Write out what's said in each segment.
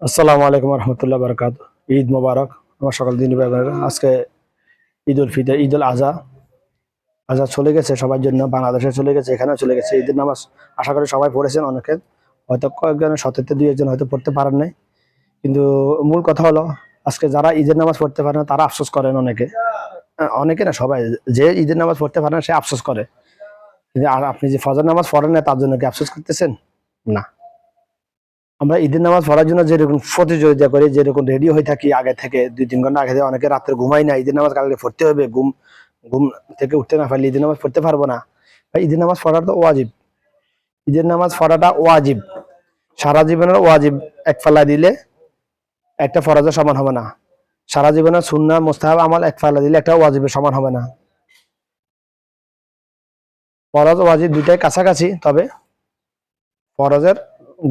আসসালামু আলাইকুম রহমতুল্লাহ বারকাত। ঈদ মোবারক আমার সকল দিন ভাইরা। আজকে ঈদ উল ফিতর, ঈদ উল আজহা আজহা চলে গেছে সবার জন্য, বাংলাদেশে চলে গেছে, এখানেও চলে গেছে। ঈদের নামাজ আশা করি সবাই পড়েছেন। অনেকে হয়তো কয়েকজনের সত্যতে দুই একজন হয়তো পড়তে পারেন নাই, কিন্তু মূল কথা হলো আজকে যারা ঈদের নামাজ পড়তে পারে না তারা আফসোস করেন। অনেকে অনেকে না, সবাই যে ঈদের নামাজ পড়তে পারে না সে আফসোস করে। কিন্তু আর আপনি যে ফজর নামাজ পড়েন না তার জন্য কি আফসোস করতেছেন? না। আমরা ঈদের নামাজ পড়ার জন্য যেরকম প্রতিযোগিতা করি, যেরকম রেডি হয়ে থাকি আগে থেকে 2-3 ঘন্টা আগে থেকে, অনেকে রাত্রে ঘুমাই না, ঈদের নামাজ কালকে পড়তে হবে, ঘুম ঘুম থেকে উঠতে না পারলে ঈদের নামাজ পড়তে পারবো না। ভাই, ঈদের নামাজ পড়াটা তো ওয়াজিব। ঈদের নামাজ পড়াটা ওয়াজিব, সারা জীবনের ওয়াজিব। এক ফালা দিলে একটা ফরজের সমান হবে না। সারা জীবনের সুন্নাহ মুস্তাহাব আমল এক ফালা দিলে একটা ওয়াজিবের সমান হবে না। ফরজ ওয়াজিব দুইটাই কাছাকাছি, তবে ফরজের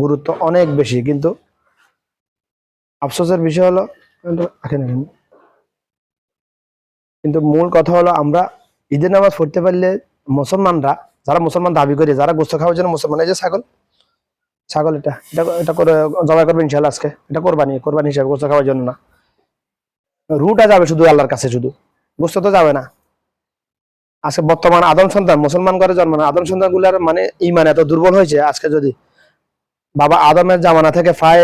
গুরুত্ব অনেক বেশি। কিন্তু আফসোসের বিষয় হলো, কিন্তু মূল কথা হলো আমরা ঈদের নামাজ পড়তে পারলে মুসলমানরা, যারা মুসলমান দাবি করে, যারা গোস্ত খাওয়ার জন্য মুসলমান, এই যে ছাগল ছাগল এটা এটা এটা করে জবাই করবে ইনশাল্লাহ আজকে। এটা কোরবানি, কোরবানি হিসাবে, গোস্ত খাওয়ার জন্য না। রুটা যাবে শুধু আল্লাহর কাছে, শুধু গোস্ত তো যাবে না। আজকে বর্তমান আদম সন্তান, মুসলমান ঘরে জন্ম না আদম সন্তান গুলার মানে ইমান এত দুর্বল হয়েছে। আজকে যদি বাবা আদমের জামানা থেকে প্রায়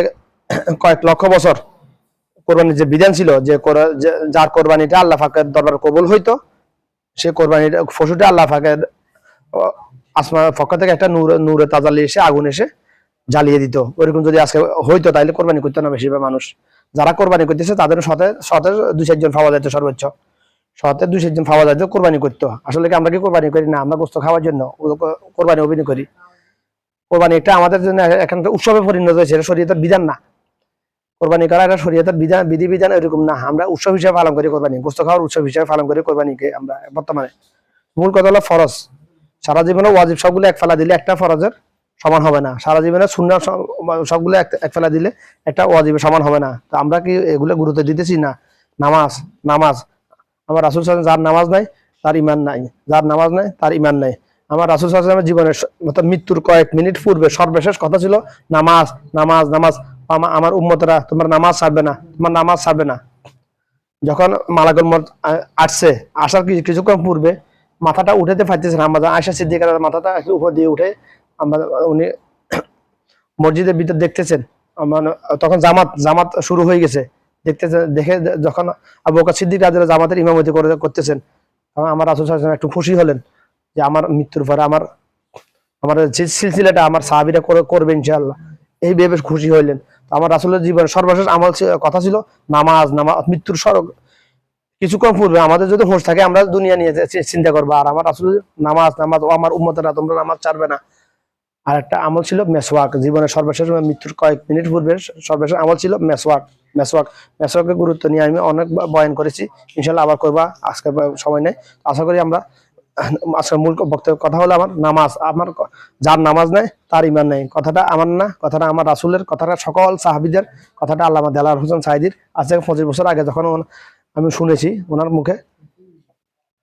কয়েক লক্ষ বছর কোরবানির যে বিধান ছিল, যার কোরবানিটা আল্লাহ পাকের দরবার কবুল হইতো, সে কোরবানিটা পশুটা আল্লাহ পাকের আসমানের পক্ষ থেকে একটা নূরে তাজালি এসে আগুন এসে জ্বালিয়ে দিত। ওইরকম যদি আজকে হইতো তাহলে কোরবানি করতো না বেশিরভাগ মানুষ। যারা কোরবানি করতেছে তাদের শতে 2-4 জন পাওয়া যাইতো, সর্বোচ্চ শতে 2-4 জন পাওয়া যাইতো কোরবানি করতো। আসলে কি আমরা কি কোরবানি করি না? আমরা গোস্ত খাওয়ার জন্য কোরবানি অভিনয় করি। কোরবানি এটা আমাদের জন্য এখন উৎসবে পরিণত হয়েছে, এটা শরীয়তের বিধান না। কোরবানি করা এটা শরীয়তের বিধান এরকম না। আমরা উৎসব হিসেবে পালন করি কোরবানি, গোস্ত খাওয়ার উৎসব হিসেবে পালন করি কোরবানিকে আমরা বর্তমানে। মূল কথা হলো ফরজ। সারা জীবনে ওয়াজিব সবগুলো এক ফেলা দিলে একটা ফরজের সমান হবে না। সারা জীবনে সুন্নাহ সবগুলো এক ফেলা দিলে একটা ওয়াজিবের সমান হবে না। তো আমরা কি এগুলো গুরুত্ব দিতেছি না? নামাজ নামাজ আমার রাসূল সাল্লাল্লাহু আলাইহি ওয়াসাল্লাম, যার নামাজ নাই তার ইমান নাই, যার নামাজ নাই তার ইমান নাই। আমার রাসূল সাল্লাল্লাহু আলাইহি ওয়াসাল্লামের জীবনের মৃত্যুর কয়েক মিনিট পূর্বে সর্বশেষ কথা ছিল নামাজ নামাজ নামাজ। আমার উম্মতরা তোমরা নামাজ ছাড়বে না, তোমার নামাজ ছাড়বে না। যখন মালাকুল মউত আসছে, আসার কিছুক্ষণ পূর্বে মাথাটা উঠাতে পারতেছে না, আমাদের আয়েশা সিদ্দিকার মাথাটা উপর দিয়ে উঠে উনি মসজিদের ভিতর দেখতেছেন। মানে তখন জামাত জামাত শুরু হয়ে গেছে, দেখতেছেন। দেখে যখন আবু বকর সিদ্দিক রাদিয়াল্লাহু জামাতের ইমামতি করতেছেন, তখন আমার রাসূল সাল্লাল্লাহু আলাইহি ওয়াসাল্লাম একটু খুশি হলেন যে আমার মৃত্যুর পরে আমার আমার যে সিলসিলাটা আমার সাহাবীরা করবে ইনশাআল্লাহ, এই ভেবে খুশি হইলেন। তো আমার রাসূলের জীবনের সর্বশেষ আমল কথা ছিল নামাজ নামাজ। মৃত্যুর কিছুক্ষণ পূর্বে আমাদের যদি হোশ থাকে আমরা দুনিয়া নিয়ে চিন্তা করবো, আর আমার আসলে নামাজ নামাজ ও আমার উম্মতেরা তোমরা নামাজ ছাড়বে না। আর একটা আমল ছিল মেসওয়াক। জীবনের সর্বশেষ মৃত্যুর কয়েক মিনিট পূর্বে সর্বশেষ আমল ছিল মেসওয়াক। মেসওয়াক মেসওয়াকের গুরুত্ব নিয়ে আমি অনেক বয়ান করেছি, ইনশাল্লাহ আবার করবা, আজকে সময় নেই। আশা করি আমরা আজকের মূল বক্তব্য কথা হলো আমার নামাজ। আমার যার নামাজ নেই তার ইমান নেই, কথাটা আমার না, কথাটা আমার রাসূলের, কথাটা সকল সাহাবীদের, কথাটা আল্লামা দেলাওয়ার হোসেন সাঈদীর। আজ থেকে 25 বছর আগে যখন আমি শুনেছি ওনার মুখে,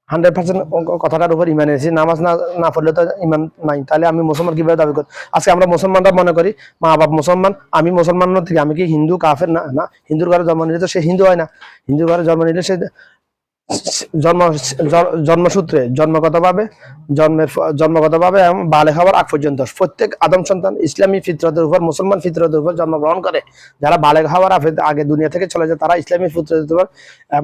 100% কথাটার উপর ইমান এনেছি। নামাজ না না পড়লে তো ইমান নাই, তাহলে আমি মুসলমান কিভাবে দাবি করি? আজকে আমরা মুসলমানরা মনে করি মা বাপ মুসলমান, আমি মুসলমান থেকে আমি কি হিন্দু কাফের? না না, হিন্দুর ঘরে জন্ম নিলে তো সে হিন্দু হয় না। হিন্দুর ঘরে জন্ম নিলে সে জন্ম জন্মসূত্রে জন্মগতভাবে এবং বালেগ হওয়ার আগ পর্যন্ত প্রত্যেক আদম সন্তান ইসলামী ফিতরতের উপর, মুসলমান ফিতরতের উপর জন্মগ্রহণ করে। যারা বালেগ হওয়ার আগে দুনিয়া থেকে চলে যায় তারা ইসলামী ফিতরতের উপর,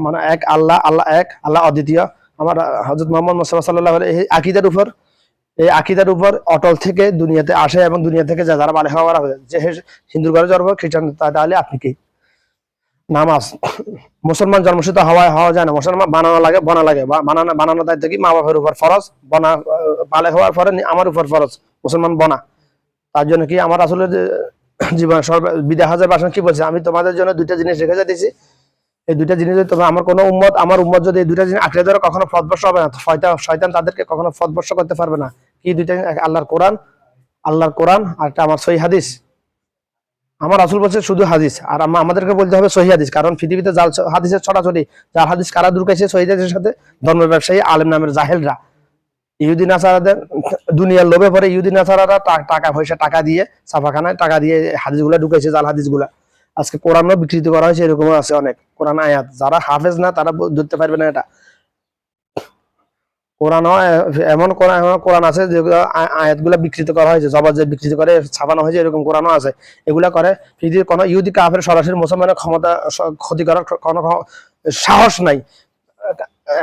মানে এক আল্লাহ, আল্লাহ এক, আল্লাহ অদ্বিতীয়, আমার হযরত মুহাম্মদ মুস্তাফা সাল্লাল্লাহু আলাইহি এই আকীদার উপর অটল থেকে দুনিয়াতে আসে, এবং দুনিয়া থেকে যারা বালেগ হওয়ার যে হিন্দুর ঘরে জন্ম, খ্রিস্টান, তাহলে আপনি কি? নামাজ মুসলমান জন্মসূত্র হওয়া যায় না, মুসলমান বানানো লাগে, বনা লাগে। বানানো দায়িত্ব কি? মা বাপের উপর ফরজ। বনা বালে হওয়ার পরে আমার উপর ফরজ মুসলমান বনা। তার জন্য কি আমার আসলে জীবন বিদায় হাজার বাসন কি বলছে, আমি তোমাদের জন্য 2টা জিনিস রেখে যাইতেছি। এই 2টা জিনিস যদি তোমার আমার কোনো আমার উম্মত যদি এই 2টা জিনিস আঁকড়ে ধরে কখনো পথভ্রষ্ট হবে না, শয়তান তাদেরকে কখনো পথভ্রষ্ট করতে পারবে না। কি 2টা? আল্লাহর কোরআন আর একটা আমার সহিহ হাদিস। আমার রাসূল বলছে শুধু হাদিস, আর আমাদেরকে বলতে হবে সহিহ হাদিস। কারণ পৃথিবীতে জাল হাদিসের ছড়াছড়ি, যার হাদিস কারা ঢুকাইছে সহিহ হাদিসের সাথে? ধর্ম ব্যবসায়ী, আলেম নামের জাহেলরা, ইহুদি নাসারাদের দুনিয়ার লোভে পরে ইহুদি নাসারারা টাকা পয়সা টাকা দিয়ে ছাপাখানায় টাকা দিয়ে হাদিসগুলা ঢুকাইছে, জাল হাদিসগুলা। আজকে কোরআনও বিকৃত করা হয়েছে, এরকমও আছে অনেক কোরআন আয়াত, যারা হাফেজ না তারা ধরতে পারবে না এটা। কোরআনও এমন কোরআন আছে যেগুলো আয়াতগুলো বিকৃত করা হয়েছে, জবরদস্ত বিকৃত করে ছাপানো হয়েছে, এরকম কোরআনও আছে। এগুলা করে পৃথিবীর কোনো ইহুদি কাফের সরাসরি মুসলমানের ক্ষমতা ক্ষতি করার কোনো সাহস নাই।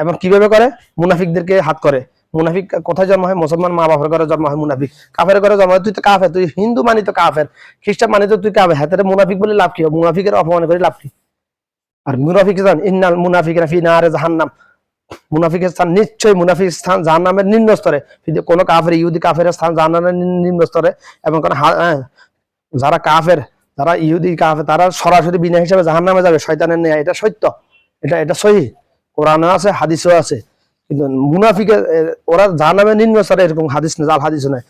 এবং কিভাবে করে? মুনাফিকদেরকে হাত করে। মুনাফিক কোথায় জন্ম হয়? মুসলমান মা বাবার ঘরে জন্ম হয় মুনাফিক। কাফের ঘরে জন্ম হয়, তুই তো কাফের, তুই হিন্দু মানি তো কাফের, খ্রিস্টান মানি তো তুই কাফের, হাতে মুনাফিক বলে লাভ কি? মুনাফিকের অপমান করে লাভ কি? আর মুনাফিক জান ইন্নাল মুনাফিকিনা ফি নারে জাহান্নাম, মুনাফিকের স্থান নিশ্চয়ই, মুনাফিক স্থান জাহান্নামের নিম্ন স্তরে। কোন কাফের ইহুদি কাফের স্থান জাহান্নামের নিম্ন স্তরে। এবং কোন যারা কাফের, যারা ইহুদি কাফের, তারা সরাসরি বিনা হিসাবে জাহান্নামে যাবে শয়তানের নেয়া, এটা সত্য, এটা সহিহ, কোরআনে আছে, হাদিসও আছে। কিন্তু মুনাফিকের ওরা জাহান্নামের নিম্ন স্তরে, এরকম হাদিস না, জাল হাদিস নয়।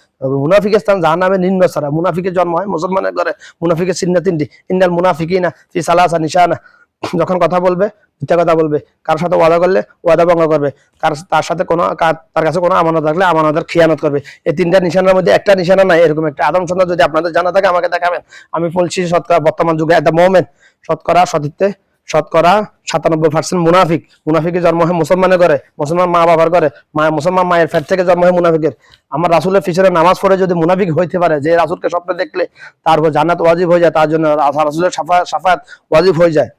মুনাফিকের স্থান জাহান্নামের নিম্ন স্তরে। মুনাফিকের জন্ম হয় মুসলমানের ঘরে। মুনাফিকের চিহ্ন তিনটি, ইন্নাল মুনাফিকিনা ফি সালাসা নিশানা, যখন কথা বলবে মিথ্যা কথা বলবে, কার সাথে ওয়াদা করলে ওয়াদা ভঙ্গ করবে, তার সাথে কোনো তার কাছে কোনো আমানত থাকলে আমানতের খিয়ানত করবে। এই তিনটা নিশানার মধ্যে একটা নিশানা নাই, এরকম একটা আদম সন্তান যদি আপনাদের জানা থাকে আমাকে দেখাবেন। আমি বলছি শতকরা বর্তমান যুগে একটা মোমেন, শতকরা সতীর্থে শতকরা 97% মুনাফিক। মুনাফিকের জন্ম হয় মুসলমানের ঘরে, মুসলমান মা বাবার ঘরে, মুসলমান মায়ের পেট থেকে জন্ম হয় মুনাফিকের। আমার রাসূলের পিছনে নামাজ পড়ে যদি মুনাফিক হইতে পারে, যে রাসূলকে স্বপ্নে দেখলে তার উপর জান্নাত ওয়াজিব হয়ে যায়, তার জন্য রাসূলের শাফায়াত ওয়াজিব হয়ে যায়,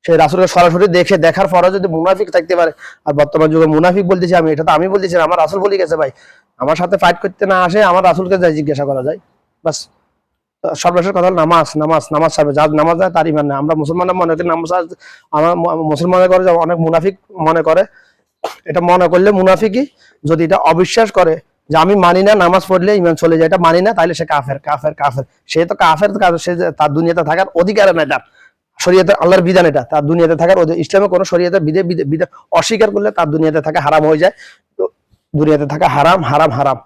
সেই রাসূলকে সরাসরি দেখার পরে যদি মুনাফিক থাকতে পারে। আর বর্তমান যুগে মুনাফিক বলতেছি আমি, এটা তো আমি বলতেছি, আমার রাসূল বলে গেছে ভাই। আমার সাথে ফাইট করতে না আসে, আমার রাসূলকে যাই জিজ্ঞাসা করা যায়। বাস, সর্বশেষ কথা হলো নামাজ। নামাজ ছাড়বে, যার নামাজ নাই তার ঈমান নাই। আমরা মুসলমানরা মনে করি নামাজ, আমার মুসলমানের করে অনেক মুনাফিক মনে করে, এটা মনে করলে মুনাফিকই। যদি এটা অবিশ্বাস করে যে আমি মানি না, নামাজ পড়লে ঈমান চলে যায়, এটা মানি না, তাহলে সে কাফের। সে তো কাফের, সে তার দুনিয়াতে থাকার অধিকার নাই, তার শরীয়তে আল্লাহর বিধান, এটা তার দুনিয়াতে থাকার ইসলামে কোনো শরীয়তের বিধান অস্বীকার করলে তার দুনিয়াতে থাকা হারাম হয়ে যায়। দুনিয়াতে থাকা হারাম হারাম হারাম।